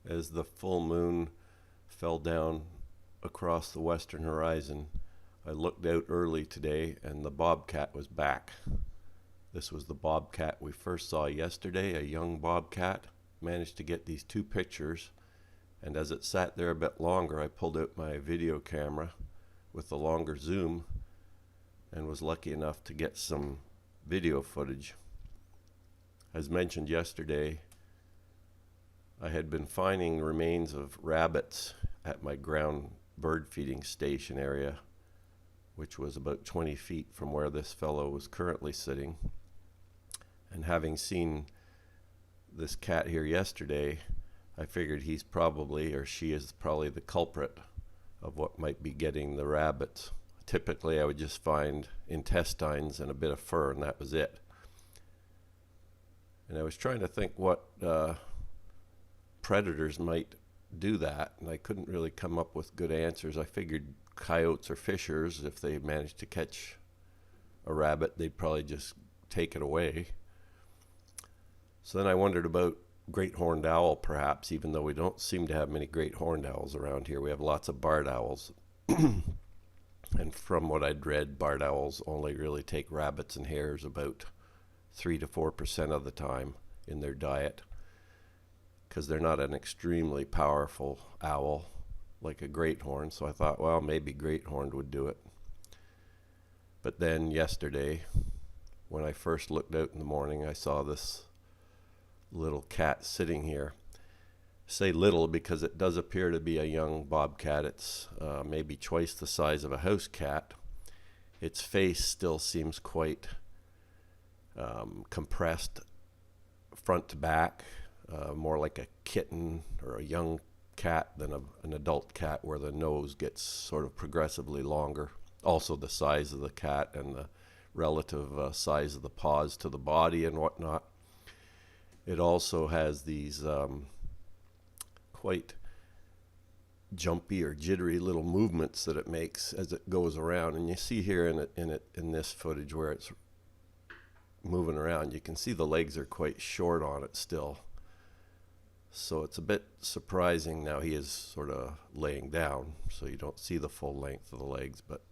As the full moon fell down across the western horizon, I looked out early today and the bobcat was back. This was the bobcat we first saw yesterday, a young bobcat. Managed to get these two pictures, and as it sat there a bit longer, I pulled out my video camera with the longer zoom and was lucky enough to get some video footage. As mentioned yesterday, I had been finding remains of rabbits at my ground bird feeding station area, which was about 20 feet from where this fellow was currently sitting. And having seen this cat here yesterday, I figured he's probably, or she is probably, the culprit of what might be getting the rabbits. Typically I would just find intestines and a bit of fur, and that was it. And I was trying to think what predators might do that, and I couldn't really come up with good answers. I figured coyotes or fishers, if they managed to catch a rabbit, they'd probably just take it away. So then I wondered about great horned owl, perhaps, even though we don't seem to have many great horned owls around here. We have lots of barred owls. And from what I'd read, barred owls only really take rabbits and hares about 3 to 4% of the time in their diet, because they're not an extremely powerful owl like a great horn. So I thought, well, maybe great horned would do it. But then yesterday, when I first looked out in the morning, I saw this little cat sitting here. Say little because it does appear to be a young bobcat. It's maybe twice the size of a house cat. Its face still seems quite compressed front to back, more like a kitten or a young cat than an adult cat, where the nose gets sort of progressively longer. Also the size of the cat and the relative size of the paws to the body and whatnot. It also has these quite jumpy or jittery little movements that it makes as it goes around. And you see here in this footage where it's moving around, you can see the legs are quite short on it still. So it's a bit surprising. Now he is sort of laying down, so you don't see the full length of the legs, but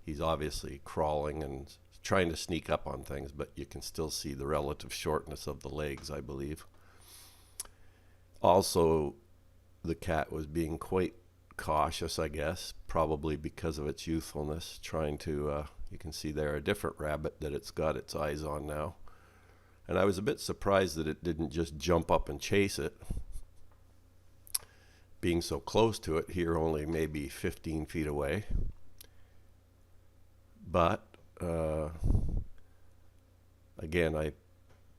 he's obviously crawling and trying to sneak up on things, but you can still see the relative shortness of the legs, I believe. Also, the cat was being quite cautious, I guess, probably because of its youthfulness, trying to, you can see there a different rabbit that it's got its eyes on now. And I was a bit surprised that it didn't just jump up and chase it, being so close to it here, only maybe 15 feet away. But again, I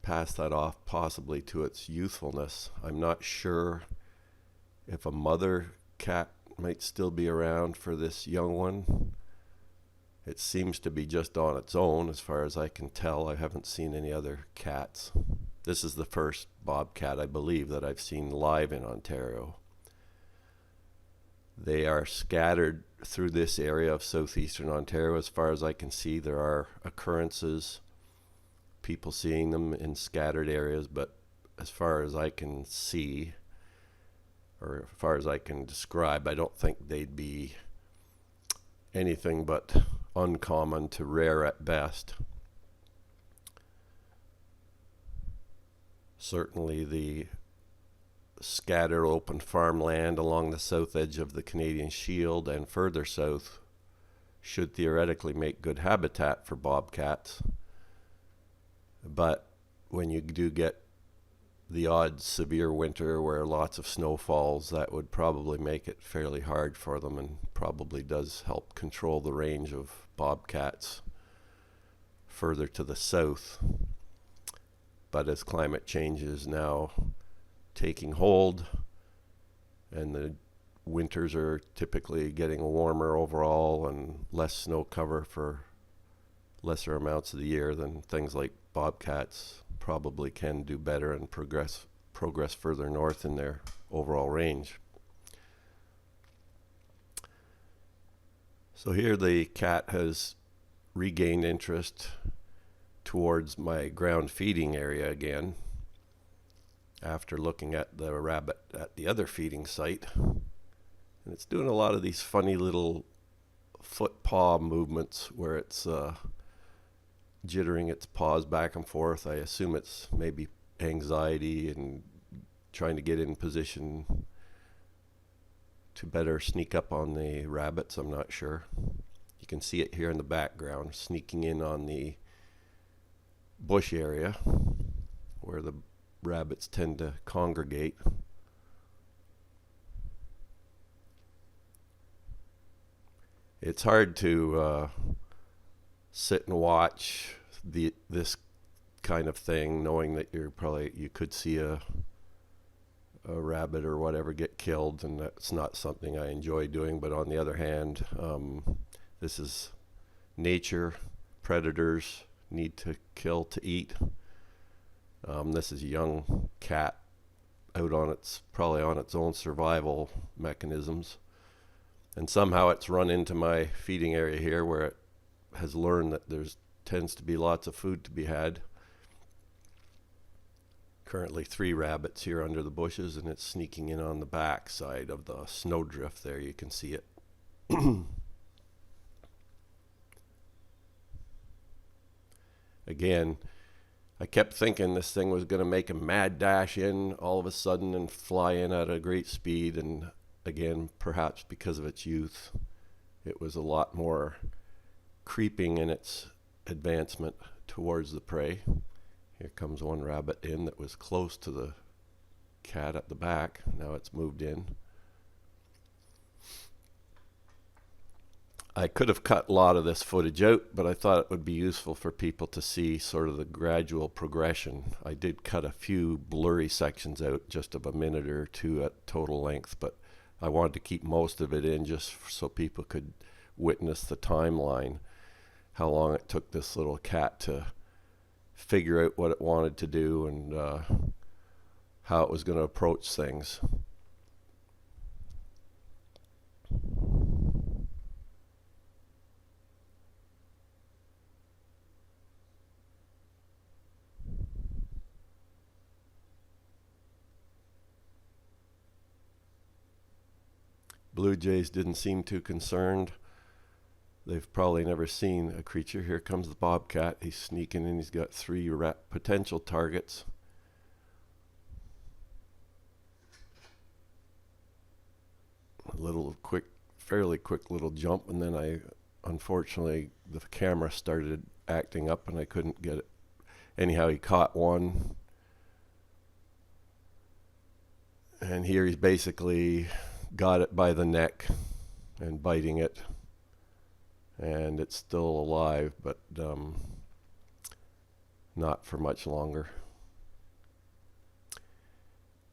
pass that off possibly to its youthfulness. I'm not sure if a mother cat might still be around for this young one. It seems to be just on its own as far as I can tell. I haven't seen any other cats. This is the first bobcat, I believe, that I've seen live in Ontario. They are scattered through this area of southeastern Ontario. As far as I can see, there are occurrences, people seeing them in scattered areas, but as far as I can see, or as far as I can describe, I don't think they'd be anything but uncommon to rare at best. Certainly the scattered open farmland along the south edge of the Canadian Shield and further south should theoretically make good habitat for bobcats. But when you do get the odd severe winter where lots of snow falls, that would probably make it fairly hard for them, and probably does help control the range of bobcats further to the south. But as climate change is now taking hold and the winters are typically getting warmer overall and less snow cover for lesser amounts of the year, then things like bobcats probably can do better and progress further north in their overall range. So here the cat has regained interest towards my ground feeding area again. after looking at the rabbit at the other feeding site. And it's doing a lot of these funny little foot paw movements where it's jittering its paws back and forth. I assume it's maybe anxiety and trying to get in position to better sneak up on the rabbits. I'm not sure. You can see it here in the background, sneaking in on the bush area where the rabbits tend to congregate. It's hard to sit and watch this kind of thing, knowing that you could see a rabbit or whatever get killed, and that's not something I enjoy doing. But on the other hand, this is nature. Predators need to kill to eat. This is a young cat out on probably on its own survival mechanisms. And somehow it's run into my feeding area here where it has learned that tends to be lots of food to be had. Currently 3 rabbits here under the bushes, and it's sneaking in on the back side of the snowdrift there. You can see it. Again, I kept thinking this thing was going to make a mad dash in all of a sudden and fly in at a great speed, and again, perhaps because of its youth, it was a lot more creeping in its advancement towards the prey. Here comes one rabbit in that was close to the cat at the back. Now it's moved in. I could have cut a lot of this footage out, but I thought it would be useful for people to see sort of the gradual progression. I did cut a few blurry sections out, just of a minute or two at total length, but I wanted to keep most of it in just so people could witness the timeline, how long it took this little cat to figure out what it wanted to do and how it was going to approach things. Blue jays didn't seem too concerned. They've probably never seen a creature. Here comes the bobcat. He's sneaking in. He's got 3 potential targets. A little quick, fairly quick little jump, and then unfortunately, the camera started acting up and I couldn't get it. Anyhow, he caught one. And here he's basically got it by the neck and biting it. And it's still alive, but not for much longer.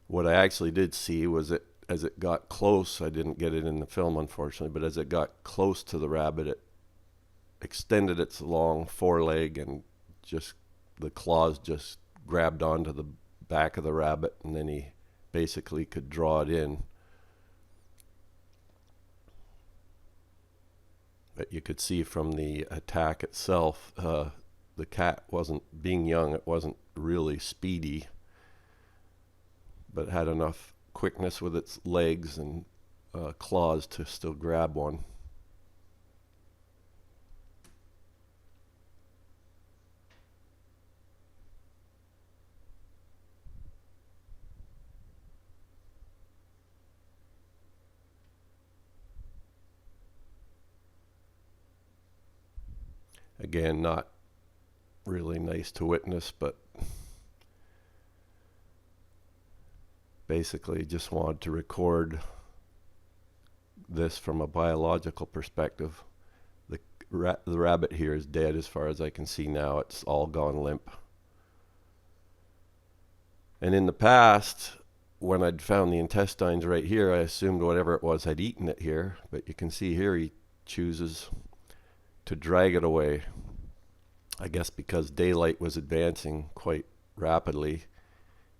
What I actually did see was as it got close, I didn't get it in the film unfortunately, but as it got close to the rabbit, it extended its long foreleg and the claws just grabbed onto the back of the rabbit, and then he basically could draw it in. But you could see from the attack itself, the cat wasn't, being young, it wasn't really speedy, but had enough quickness with its legs and claws to still grab one. Again, not really nice to witness, but basically just wanted to record this from a biological perspective. The rabbit here is dead as far as I can see now. It's all gone limp. And in the past, when I'd found the intestines right here, I assumed whatever it was had eaten it here, but you can see here he chooses to drag it away. I guess because daylight was advancing quite rapidly,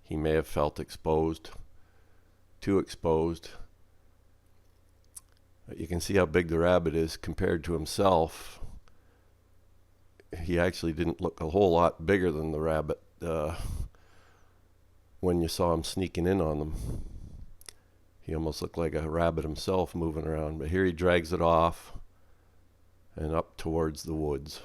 he may have felt exposed, too exposed. But you can see how big the rabbit is compared to himself. He actually didn't look a whole lot bigger than the rabbit when you saw him sneaking in on them. He almost looked like a rabbit himself moving around, but here he drags it off and up towards the woods.